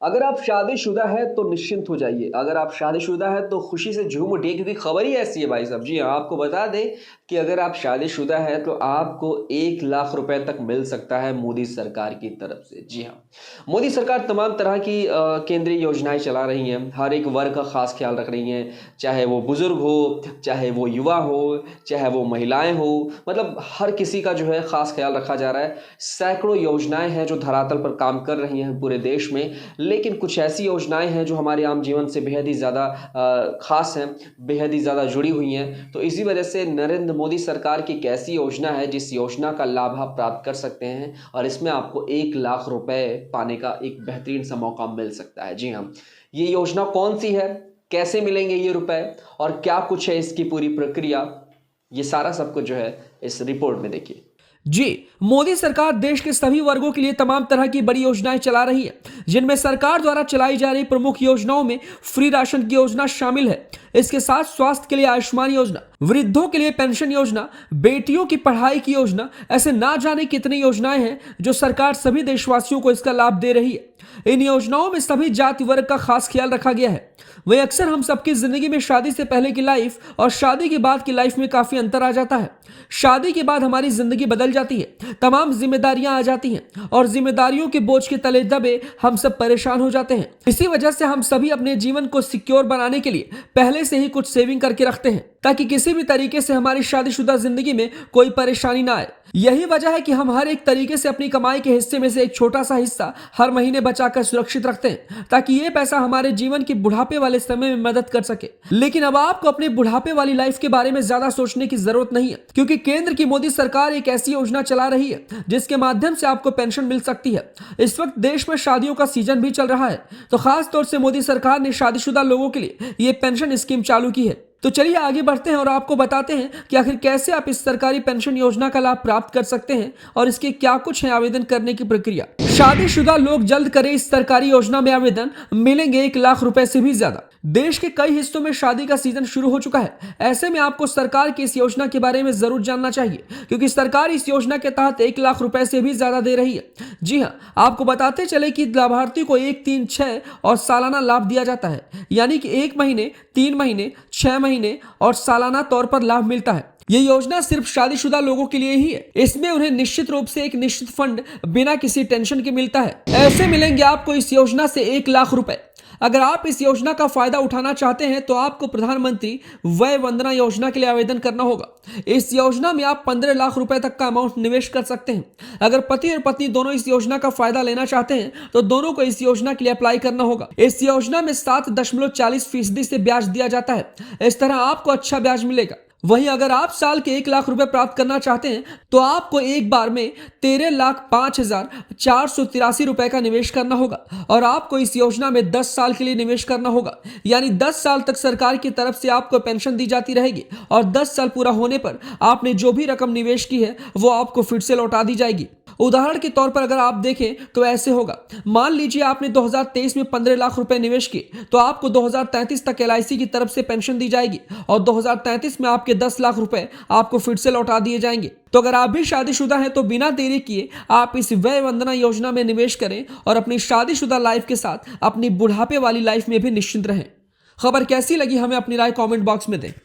अगर आप शादीशुदा हैं तो निश्चिंत हो जाइए। अगर आप शादीशुदा हैं तो खुशी से झूम उठिए क्योंकि खबर ही ऐसी है भाई साहब। जी हाँ, आपको बता दें कि अगर आप शादीशुदा हैं तो आपको 1 लाख रुपए तक मिल सकता है मोदी सरकार की तरफ से। जी हाँ, मोदी सरकार तमाम तरह की केंद्रीय योजनाएँ चला रही हैं। हर एक वर्ग का ख़ास ख़्याल रख रही हैं, चाहे वो बुज़ुर्ग हो, चाहे वो युवा हो, चाहे वो महिलाएँ हो, मतलब हर किसी का जो है ख़ास ख़्याल रखा जा रहा है। सैकड़ों योजनाएँ हैं जो धरातल पर काम कर रही हैं पूरे देश में। लेकिन कुछ ऐसी योजनाएँ हैं जो हमारे आम जीवन से बेहद ही ज़्यादा ख़ास हैं, बेहद ही ज़्यादा जुड़ी हुई हैं। तो इसी वजह से नरेंद्र मोदी सरकार की एक ऐसी योजना है जिस योजना का लाभ आप प्राप्त कर सकते हैं और इसमें आपको 1 लाख रुपए पाने का एक बेहतरीन सा मौका मिल सकता है। जी हाँ, ये योजना कौन-सी है, कैसे मिलेंगे ये रुपए और क्या कुछ है इसकी पूरी प्रक्रिया, ये सारा सब कुछ जो है इस रिपोर्ट में देखिए। जी, मोदी सरकार देश के सभी वर्गों के लिए तमाम तरह की बड़ी योजनाएं चला रही है, जिनमें सरकार द्वारा चलाई जा रही प्रमुख योजनाओं में फ्री राशन की योजना शामिल है। इसके साथ स्वास्थ्य के लिए आयुष्मान योजना, वृद्धों के लिए पेंशन योजना, बेटियों की पढ़ाई की योजना, ऐसे ना जाने कितनी योजनाएं हैं जो सरकार सभी देशवासियों को इसका लाभ दे रही है। इन योजनाओं में सभी जाति वर्ग का खास ख्याल रखा गया है। वही अक्सर हम सबकी जिंदगी में शादी से पहले की लाइफ और शादी के बाद की लाइफ में काफी अंतर आ जाता है। शादी के बाद हमारी जिंदगी बदल जाती है, तमाम जिम्मेदारियां आ जाती हैं और जिम्मेदारियों के बोझ के तले दबे हम सब परेशान हो जाते हैं। इसी वजह से हम सभी अपने जीवन को सिक्योर बनाने के लिए पहले से ही कुछ सेविंग करके रखते हैं ताकि किसी भी तरीके से हमारी शादीशुदा जिंदगी में कोई परेशानी ना आए। यही वजह है कि हम हर एक तरीके से अपनी कमाई के हिस्से में से एक छोटा सा हिस्सा हर महीने बचाकर सुरक्षित रखते हैं ताकि ये पैसा हमारे जीवन की बुढ़ापे वाले समय में मदद कर सके। लेकिन अब आपको अपने बुढ़ापे वाली लाइफ के बारे में ज्यादा सोचने की जरूरत नहीं है, क्योंकि केंद्र की मोदी सरकार एक ऐसी योजना चला रही है जिसके माध्यम से आपको पेंशन मिल सकती है। इस वक्त देश में शादियों का सीजन भी चल रहा है, तो खास तौर से मोदी सरकार ने शादीशुदा लोगों के लिए ये पेंशन स्कीम चालू की है। तो चलिए आगे बढ़ते हैं और आपको बताते हैं कि आखिर कैसे आप इस सरकारी पेंशन योजना का लाभ प्राप्त कर सकते हैं और इसके क्या कुछ है आवेदन करने की प्रक्रिया। शादीशुदा लोग जल्द करें इस सरकारी योजना में आवेदन, मिलेंगे 1 लाख रुपए से भी ज्यादा। देश के कई हिस्सों में शादी का सीजन शुरू हो चुका है। ऐसे में आपको सरकार की इस योजना के बारे में जरूर जानना चाहिए, क्योंकि सरकार इस योजना के तहत 1 लाख रुपए से भी ज्यादा दे रही है। जी हाँ, आपको बताते चले कि लाभार्थी को 1, 3, 6 और सालाना लाभ दिया जाता है, यानी कि 1 महीने, 3 महीने, 6 महीने और सालाना तौर पर लाभ मिलता है। ये योजना सिर्फ शादीशुदा लोगों के लिए ही है। इसमें उन्हें निश्चित रूप से एक निश्चित फंड बिना किसी टेंशन के मिलता है। ऐसे मिलेंगे आपको इस योजना से 1 लाख रुपए। अगर आप इस योजना का फायदा उठाना चाहते हैं तो आपको प्रधानमंत्री वय वंदना योजना के लिए आवेदन करना होगा। इस योजना में आप 15 लाख रुपए तक का अमाउंट निवेश कर सकते हैं। अगर पति और पत्नी दोनों इस योजना का फायदा लेना चाहते हैं तो दोनों को इस योजना के लिए अप्लाई करना होगा। इस योजना में 7.40% से ब्याज दिया जाता है। इस तरह आपको अच्छा ब्याज मिलेगा। वहीं अगर आप साल के 1 लाख रुपए प्राप्त करना चाहते हैं तो आपको एक बार में 13,05,483 रुपए का निवेश करना होगा और आपको इस योजना में 10 साल के लिए निवेश करना होगा, यानी 10 साल तक सरकार की तरफ से आपको पेंशन दी जाती रहेगी और 10 साल पूरा होने पर आपने जो भी रकम निवेश की है वो आपको फिर से लौटा दी जाएगी। उदाहरण के तौर पर अगर आप देखें तो ऐसे होगा, मान लीजिए आपने 2023 में 15 लाख रुपए निवेश किए तो आपको 2033 तक LIC की तरफ से पेंशन दी जाएगी और 2033 में आपके 10 लाख रुपए आपको फिर से लौटा दिए जाएंगे। तो अगर आप भी शादीशुदा हैं तो बिना देरी किए आप इस वय वंदना योजना में निवेश करें और अपनी शादीशुदा लाइफ के साथ अपनी बुढ़ापे वाली लाइफ में भी निश्चिंत रहें। खबर कैसी लगी हमें अपनी राय कमेंट बॉक्स में दें।